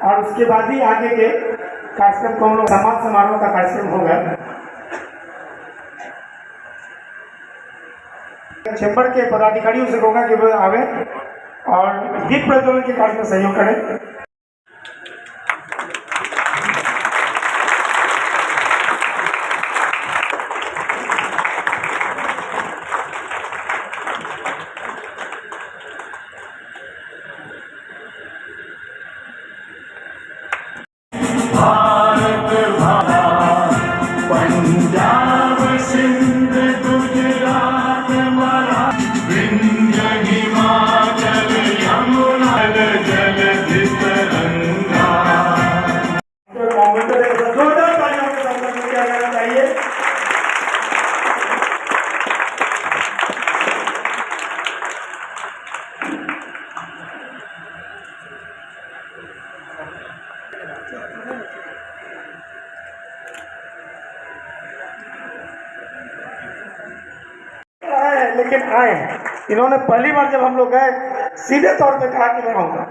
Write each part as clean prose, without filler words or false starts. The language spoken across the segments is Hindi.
और उसके बाद ही आगे के कार्यक्रम को हम लोग सम्मान समारोह का कार्यक्रम होगा। चैम्बर के पदाधिकारियों से कहूँगा कि वो आवे और दीप प्रज्वलन के कार्य में सहयोग करें। पंजाब सिंध गुजरात विंध्य हिमाचल यमुना जल तरंगा। चाहिए लेकिन आए इन्होंने पहली बार जब हम लोग गए सीधे तौर पे कहा कि मैं आऊँगा।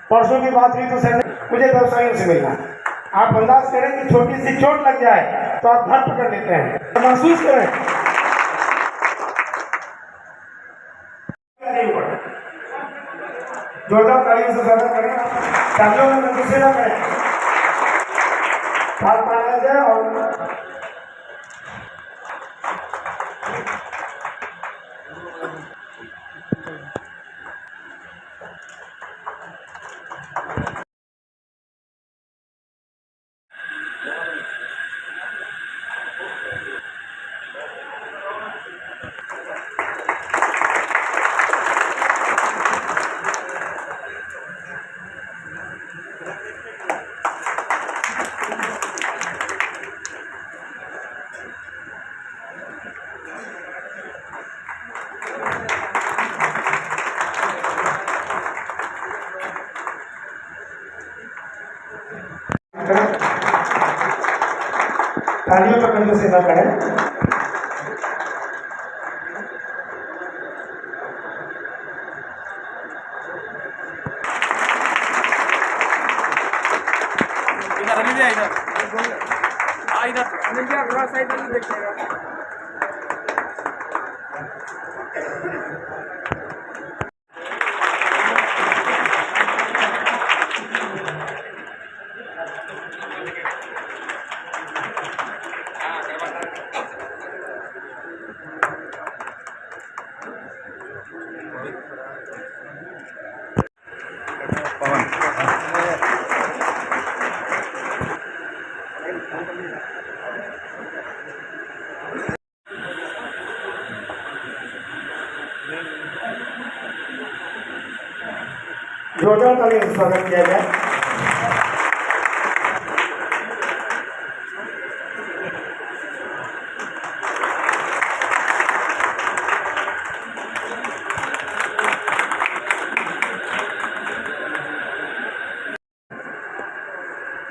परसों की बात हुई तो सर मुझे व्यवसायियों से मिलना। आप अंदाज करें कि छोटी सी चोट लग जाए तो आप धड़ पकड़ लेते हैं। महसूस करें जोरदार तालियों से स्वागत करें। तालियों में दूसरे ना करें, हाथ मारा जाए और तालियों का कंधे से ना करें। इधर थोड़ा सा इधर देखिएगा। जोरदार तालियों से स्वागत किया जाए।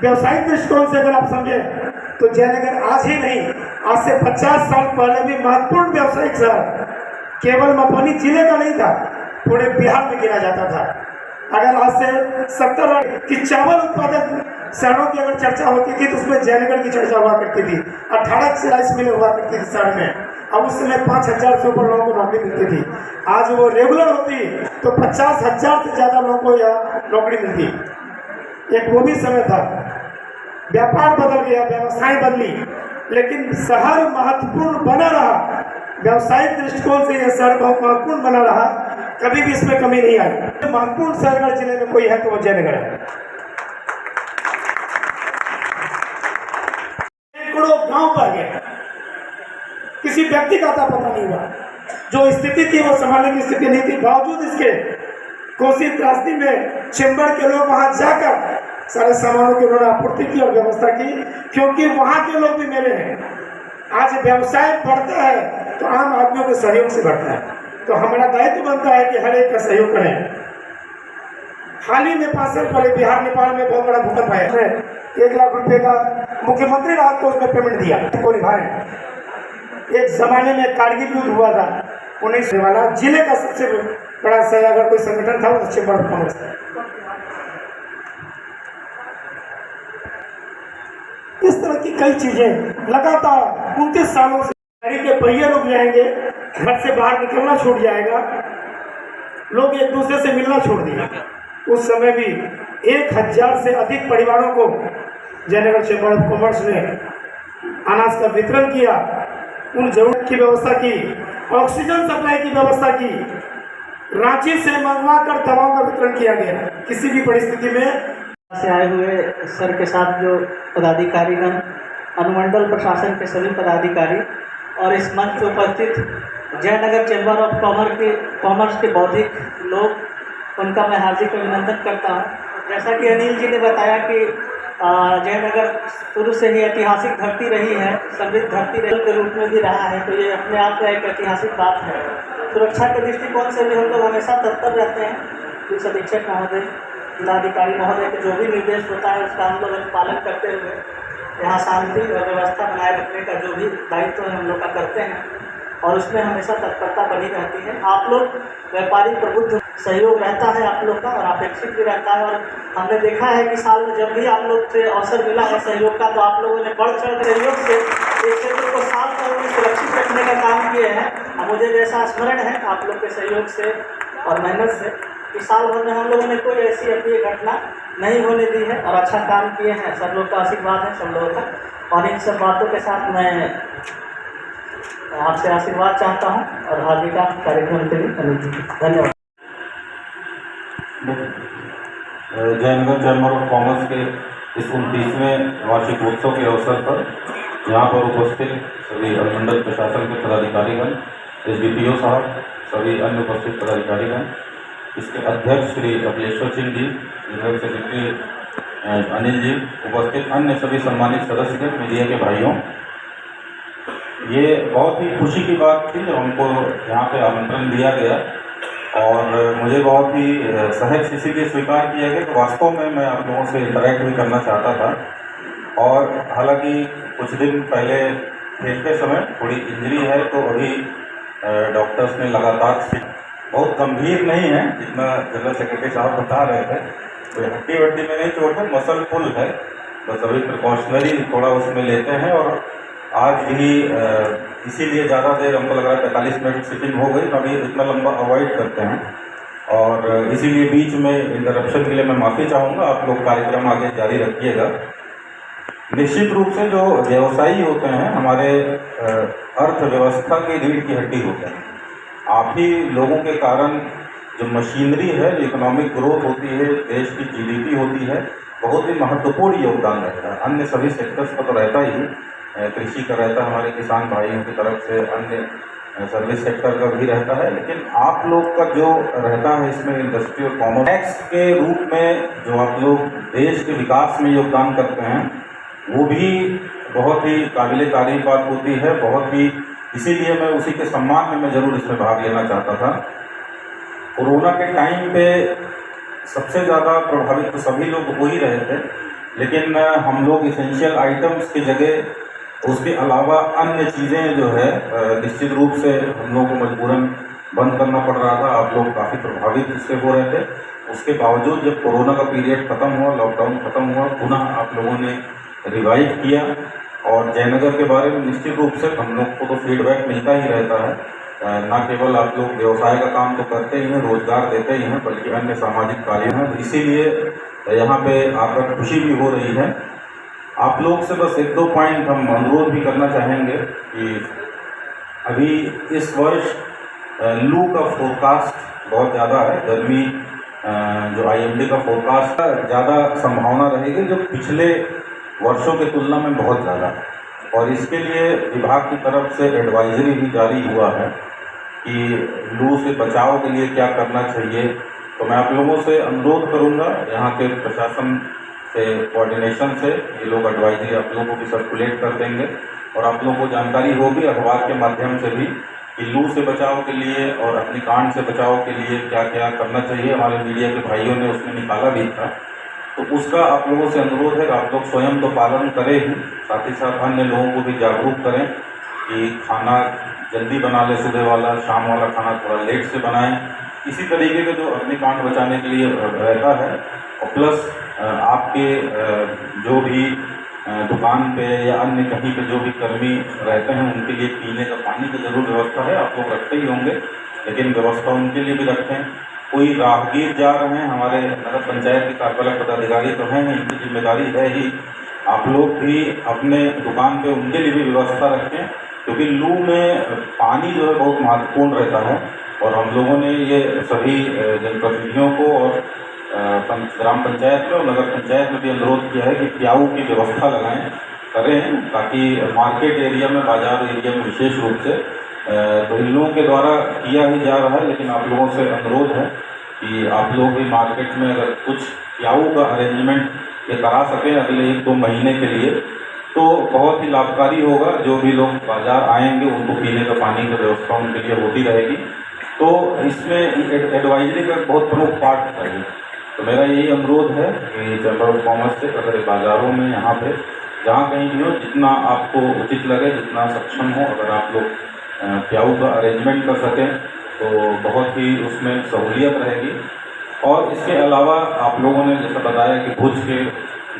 व्यवसायिक दृष्टिकोण से अगर आप समझे तो जयनगर आज ही नहीं, आज से 50 साल पहले भी महत्वपूर्ण व्यवसायिक शहर केवल मधुबनी जिले का नहीं था, पूरे बिहार में गिना जाता था। अगर आज से 70 की चावल उत्पादक शहरों की अगर चर्चा होती थी तो उसमें जयनगर की चर्चा हुआ करती थी। 18 राइस मिलें हुआ करती थी शहर में। अब उस समय 5,000 से ऊपर लोगों को नौकरी मिलती थी। आज वो रेगुलर होती तो 50,000 से ज़्यादा लोगों को यह नौकरी मिलती। एक वो भी समय था, व्यापार बदल गया, व्यवस्थाएं बदली, लेकिन शहर महत्वपूर्ण बना रहा। व्यावसायिक दृष्टिकोण से यह शहर बहुत महत्वपूर्ण बना रहा, कभी भी इसमें कमी नहीं आई। महत्वपूर्ण शहर अगर जिले में कोई है तो वो जयनगर है। सैकड़ों गांव बढ़ गए, किसी व्यक्ति का आता पता नहीं हुआ। जो स्थिति थी वो संभालने की स्थिति नहीं थी। बावजूद इसके कोसी त्रासदी में चैम्बर के लोग वहां जाकर सारे सामानों की उन्होंने आपूर्ति की और व्यवस्था की, क्योंकि वहां के लोग भी मेरे हैं। आज व्यवसाय बढ़ता है तो आम आदमियों के सहयोग से बढ़ता है, तो हमारा दायित्व बनता है कि हर एक का सहयोग करें। हाल ही में 5 साल पहले बिहार नेपाल में बहुत बड़ा भूकंप आया, 1 लाख रुपए का मुख्यमंत्री राहत को उसमें पेमेंट दिया को निभाए। एक जमाने में कारगिल युद्ध हुआ था 19 वाला, जिले का सबसे बड़ा अगर कोई संगठन था वो चेंबर ऑफ कॉमर्स था। इस तरह की कई चीजें लगातार 29 सालों से गाड़ी के पहिए रुक जाएंगे, घर से बाहर निकलना छूट जाएगा, लोग एक दूसरे से मिलना छोड़ दिया। उस समय भी 1000 से अधिक परिवारों को जयनगर चेंबर ऑफ कॉमर्स ने अनाज का वितरण किया, उन जरूरत की व्यवस्था की, ऑक्सीजन सप्लाई की व्यवस्था की, रांची से मंगवा कर दवाओं का वितरण किया गया। किसी भी परिस्थिति में से आए हुए सर के साथ जो पदाधिकारीगण, अनुमंडल प्रशासन के सभी पदाधिकारी और इस मंच पर उपस्थित जयनगर चैम्बर ऑफ कॉमर्स के बौद्धिक लोग, उनका मैं हार्दिक अभिनंदन करता हूँ। जैसा कि अनिल जी ने बताया कि जयनगर शुरू से ही ऐतिहासिक धरती रही है, समृद्ध धरती के रूप में भी रहा है, तो ये अपने आप में एक ऐतिहासिक बात है। सुरक्षा के दृष्टिकोण से भी हम लोग हमेशा तत्पर रहते हैं। पुलिस अधीक्षक महोदय, जिलाधिकारी महोदय के जो भी निर्देश होता है उसका हम लोग पालन करते हुए यहाँ शांति और व्यवस्था बनाए रखने का जो भी दायित्व हम लोग का करते हैं, और उसमें हमेशा तत्परता बनी रहती है। आप लोग व्यापारी प्रबुद्ध सहयोग रहता है आप लोग का, और अपेक्षित भी रहता है। और हमने देखा है कि साल में जब भी आप लोग से अवसर मिला है सहयोग का, तो आप लोगों ने बढ़ चढ़ सहयोग से इस क्षेत्र को साफ और सुरक्षित रखने का काम किए हैं। मुझे जैसा स्मरण है आप लोग के सहयोग से और मेहनत से कि साल भर में हम लोगों ने कोई ऐसी अप्रिय घटना नहीं होने दी है, और अच्छा काम किए हैं। सब लोग का आशीर्वाद है सब लोगों का, और इन सब बातों के साथ मैं आपसे आशीर्वाद चाहता हूं और हार्दिक कार्यक्रम के लिए धन्यवाद। जयनगर चैम्बर ऑफ कॉमर्स के इस 29वें वार्षिकोत्सव के अवसर पर यहाँ पर उपस्थित सभी अनुमंडल प्रशासन के पदाधिकारीगण, SDPO साहब, सभी अन्य उपस्थित पदाधिकारीगण, इसके अध्यक्ष श्री अखिलेश्वर सिंह जी, जनरल सेक्रेटरी अनिल जी, उपस्थित अन्य सभी सम्मानित सदस्य, मीडिया के भाइयों, ये बहुत ही खुशी की बात थी जब हमको यहाँ पे आमंत्रण दिया गया, और मुझे बहुत ही सहज इसीलिए स्वीकार किया गया कि वास्तव में मैं आप लोगों से इंटरेक्ट भी करना चाहता था। और हालांकि कुछ दिन पहले खेलते समय थोड़ी इंजरी है, तो अभी डॉक्टर्स ने लगातार, बहुत गंभीर नहीं है जितना जनरल सेक्रेटरी साहब बता रहे थे, कोई हड्डी वड्डी में नहीं चोट है, मसल पुल है, बस अभी प्रिकॉशनरी थोड़ा उसमें लेते हैं। और आज भी इसीलिए ज़्यादा देर हमको लग रहा है 45 मिनट सिटिंग हो गई, अभी इतना लंबा अवॉइड करते हैं, और इसीलिए बीच में इंटरप्शन के लिए मैं माफ़ी चाहूँगा। आप लोग कार्यक्रम आगे जारी रखिएगा। निश्चित रूप से जो व्यवसायी होते हैं हमारे अर्थव्यवस्था की रीढ़ की हड्डी होते हैं। आप ही लोगों के कारण जो मशीनरी है, जो इकोनॉमिक ग्रोथ होती है, देश की GDP होती है, बहुत ही महत्वपूर्ण योगदान रहता है। अन्य सभी सेक्टर्स का तो रहता ही, कृषि का रहता है, हमारे किसान भाइयों की तरफ से, अन्य सर्विस सेक्टर का भी रहता है, लेकिन आप लोग का जो रहता है इसमें इंडस्ट्री और कॉमर्स टैक्स के रूप में जो आप लोग देश के विकास में योगदान करते हैं, वो भी बहुत ही काबिले तारीफ बात होती है, बहुत ही, इसीलिए मैं उसी के सम्मान में मैं ज़रूर इसमें भाग लेना चाहता था। कोरोना के टाइम पे सबसे ज़्यादा प्रभावित तो सभी लोग हो ही रहे थे, लेकिन हम लोग इसेंशियल आइटम्स की जगह उसके अलावा अन्य चीज़ें जो है निश्चित रूप से हम लोगों को मजबूरन बंद करना पड़ रहा था। आप लोग काफ़ी प्रभावित इससे हो रहे थे। उसके बावजूद जब कोरोना का पीरियड ख़त्म हुआ, लॉकडाउन ख़त्म हुआ, पुनः आप लोगों ने रिवाइव किया, और जयनगर के बारे में निश्चित रूप से हम लोग को तो फीडबैक मिलता ही रहता है। न केवल आप लोग व्यवसाय का काम तो करते ही हैं, रोजगार देते ही हैं, बल्कि अन्य सामाजिक कार्य हैं। इसीलिए यहाँ पे आकर खुशी भी हो रही है। आप लोग से बस 1-2 पॉइंट हम अनुरोध भी करना चाहेंगे कि अभी इस वर्ष लू का फोरकास्ट बहुत ज़्यादा है, गर्मी जो IMD का फोरकास्ट है, ज़्यादा संभावना रहेगी जो पिछले वर्षों की तुलना में बहुत ज़्यादा है, और इसके लिए विभाग की तरफ से एडवाइजरी भी जारी हुआ है कि लू से बचाव के लिए क्या करना चाहिए। तो मैं आप लोगों से अनुरोध करूंगा, यहाँ के प्रशासन से कोऑर्डिनेशन से ये लोग एडवाइजरी आप लोगों को भी सर्कुलेट कर देंगे, और आप लोगों को जानकारी होगी अखबार के माध्यम से भी कि लू से बचाव के लिए और अग्निकांड से बचाव के लिए क्या क्या करना चाहिए। हमारे मीडिया के भाइयों ने उसमें निकाला भी था, तो उसका आप लोगों से अनुरोध है कि आप लोग स्वयं तो पालन करें ही, साथ ही साथ अन्य लोगों को भी जागरूक करें कि खाना जल्दी बना ले, सुबह वाला, शाम वाला खाना थोड़ा लेट से बनाएं। इसी तरीके के जो अग्निकांड बचाने के लिए रहता है, और प्लस आपके जो भी दुकान पे या अन्य कहीं पे जो भी कर्मी रहते हैं उनके लिए पीने का पानी की जरूर व्यवस्था है, आप लोग रखते ही होंगे, लेकिन व्यवस्था उनके लिए भी रखें। कोई राहगीर जा रहे हैं, हमारे नगर पंचायत के कार्यपालक पदाधिकारी तो हैं, इनकी जिम्मेदारी है ही, आप लोग भी अपने दुकान पे उनके लिए भी व्यवस्था रखें, क्योंकि लू में पानी जो है बहुत महत्वपूर्ण रहता है। और हम लोगों ने ये सभी जनप्रतिनिधियों को और ग्राम पंचायत में और नगर पंचायत में भी अनुरोध किया है कि प्याऊ की व्यवस्था करें, ताकि मार्केट एरिया में, बाजार एरिया में विशेष रूप से तो इन लोगों के द्वारा किया ही जा रहा है, लेकिन आप लोगों से अनुरोध है कि आप लोग भी मार्केट में अगर कुछ प्याऊ का अरेंजमेंट ये करा सकें अगले 1-2 महीने के लिए, तो बहुत ही लाभकारी होगा। जो भी लोग बाजार आएंगे उनको पीने का पानी की व्यवस्था उनके लिए होती रहेगी। तो इसमें एडवाइजरी का बहुत प्रमुख पार्ट है। तो मेरा यही अनुरोध है कि चैम्बर ऑफ कॉमर्स से अगर बाज़ारों में, यहाँ पे जहाँ कहीं भी हो, जितना आपको उचित लगे, जितना सक्षम हो, अगर आप लोग प्याऊ का अरेंजमेंट कर सकें तो बहुत ही उसमें सहूलियत रहेगी। और इसके अलावा आप लोगों ने जैसा बताया कि भुज के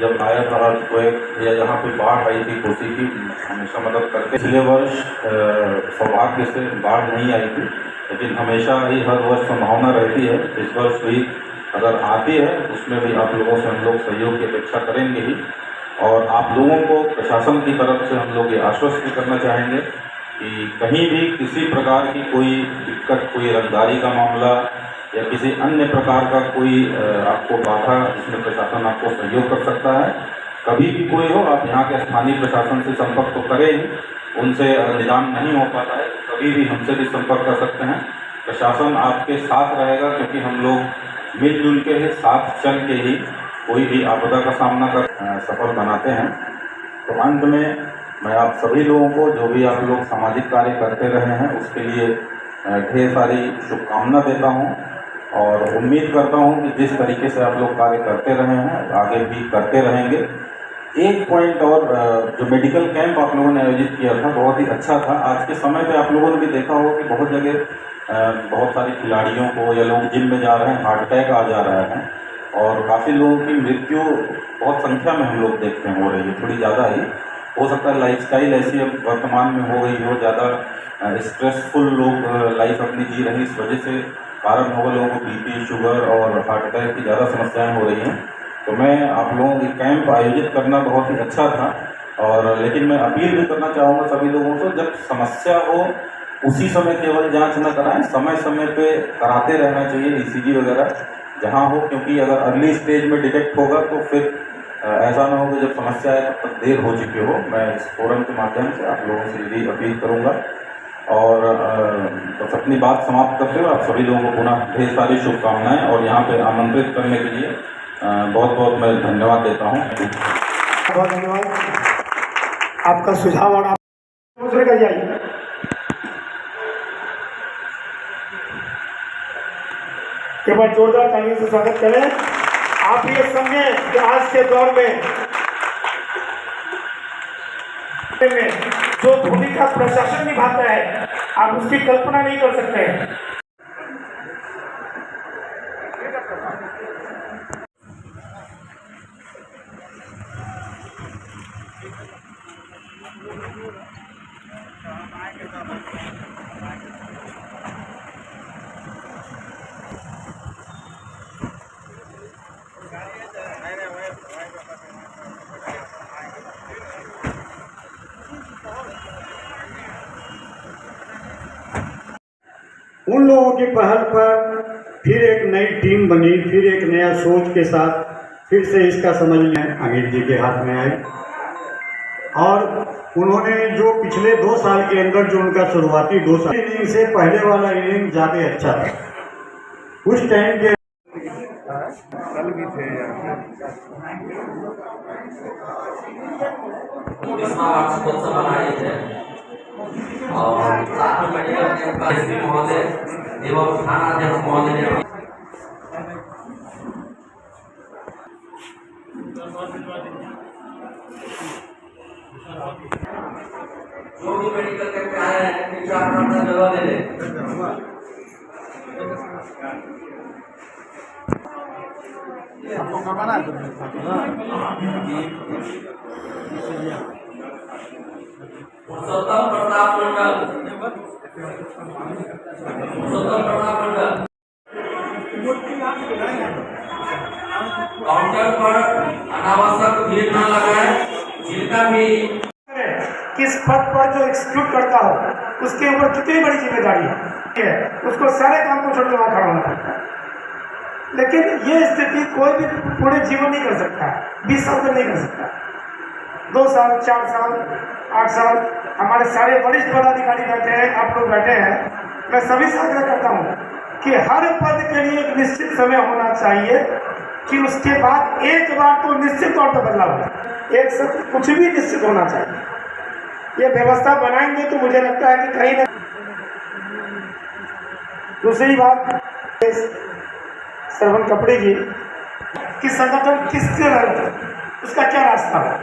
जब आया था अर्थक्वेक या जहाँ कोई बाढ़ आई थी, कोसी की हमेशा मदद करते। पिछले वर्ष सौभाग्य से बाढ़ नहीं आई थी, लेकिन हमेशा ही हर वर्ष संभावना रहती है। इस वर्ष भी अगर आती है उसमें भी आप लोगों से हम लोग सहयोग की अपेक्षा करेंगे ही। और आप लोगों को प्रशासन की तरफ से हम लोग ये आश्वस्त भी करना चाहेंगे कि कहीं भी किसी प्रकार की कोई दिक्कत, कोई रंगदारी का मामला या किसी अन्य प्रकार का कोई आपको बाधा जिसमें प्रशासन आपको सहयोग कर सकता है, कभी भी कोई हो, आप यहाँ के स्थानीय प्रशासन से संपर्क तो करें, उनसे निदान नहीं हो पाता है कभी भी हमसे भी संपर्क कर सकते हैं। प्रशासन आपके साथ रहेगा, क्योंकि हम लोग मिलजुल के ही, साथ चल के ही कोई भी आपदा का सामना कर सफल बनाते हैं। तो अंत में मैं आप सभी लोगों को, जो भी आप लोग सामाजिक कार्य करते रहे हैं, उसके लिए ढेर सारी शुभकामना देता हूं और उम्मीद करता हूं कि जिस तरीके से आप लोग कार्य करते रहे हैं आगे भी करते रहेंगे। एक पॉइंट और, जो मेडिकल कैंप आप लोगों ने आयोजित किया था बहुत ही अच्छा था। आज के समय पे आप लोगों ने भी देखा हो कि बहुत जगह बहुत सारे खिलाड़ियों को या लोग जिम में जा रहे हैं, हार्ट अटैक आ जा रहा है और काफ़ी लोगों की मृत्यु बहुत संख्या में हम लोग देखते हैं हो रही है, थोड़ी ज़्यादा ही। हो सकता है लाइफस्टाइल ऐसी अब वर्तमान में हो गई हो, ज़्यादा स्ट्रेसफुल लोग लाइफ अपनी जी रहे, इस वजह से कारण होगा लोगों को बीपी, शुगर और हार्ट अटैक की ज़्यादा समस्याएं हो रही हैं। तो मैं आप लोगों की कैंप आयोजित करना बहुत ही अच्छा था, और लेकिन मैं अपील भी करना चाहूँगा सभी लोगों से, जब समस्या हो उसी समय केवल जांच न कराएं, समय समय पे कराते रहना चाहिए ईसीजी वगैरह जहाँ हो, क्योंकि अगर अर्ली स्टेज में डिटेक्ट होगा तो फिर ऐसा ना हो कि जब समस्या है तब तक देर हो चुकी हो। मैं इस फोरम के माध्यम से आप लोगों से यही अपील करूँगा। और बस अपनी बात समाप्त करते हुए आप सभी लोगों को पुनः ढेर सारी शुभकामनाएं और यहाँ पे आमंत्रित करने के लिए बहुत बहुत मैं धन्यवाद देता हूँ। बहुत धन्यवाद आपका सुझाव। और आप दूसरे का जाइए। एक बार जोरदार तालियों से स्वागत करें। आप ये समझें कि आज के दौर में जो भूमिका प्रशासन निभाता है आप उसकी कल्पना नहीं कर सकते हैं। उन लोगों की पहल पर फिर एक नई टीम बनी, फिर एक नया सोच के साथ फिर से इसका समझ में अमित जी के हाथ में आई, और उन्होंने जो पिछले 2 साल के अंदर जो उनका शुरुआती 2 साल इनिंग से पहले वाला इनिंग ज़्यादा अच्छा था। उस टाइम के कल भी थे 20वां वार्षिकोत्सव मनाई है और साथ में मेडिकल कैंप का एसपी महोदय एवं थानाध्यक्ष महोदय ने जो भी मेडिकल कैंप में आए हैं कृपया अपना जगह ले लें। पुरुषोत्तम प्रताप मंडल काउंटर पर अनावश्यक भीड़ न लगाए। जिनका भी किस पद पर जो एग्जीक्यूट करता हो उसके ऊपर कितनी बड़ी जिम्मेदारी है, उसको सारे काम को छोड़ के वहां खड़ा होना पड़ता है। लेकिन ये स्थिति कोई भी पूरे जीवन नहीं कर सकता, 20 साल तक नहीं कर सकता। 2 साल, 4 साल, 8 साल, हमारे सारे वरिष्ठ पदाधिकारी बैठे हैं, आप लोग बैठे हैं। मैं सभी से आग्रह करता हूँ कि हर पद के लिए एक निश्चित समय होना चाहिए कि उसके बाद एक बार तो निश्चित तौर पर बदलाव हो, एक सत्र कुछ भी निश्चित होना चाहिए। ये व्यवस्था बनाएंगे तो मुझे लगता है कि कहीं ना। दूसरी बात, श्रवण कपड़े जी कि संगठन किसके लड़, उसका क्या रास्ता है।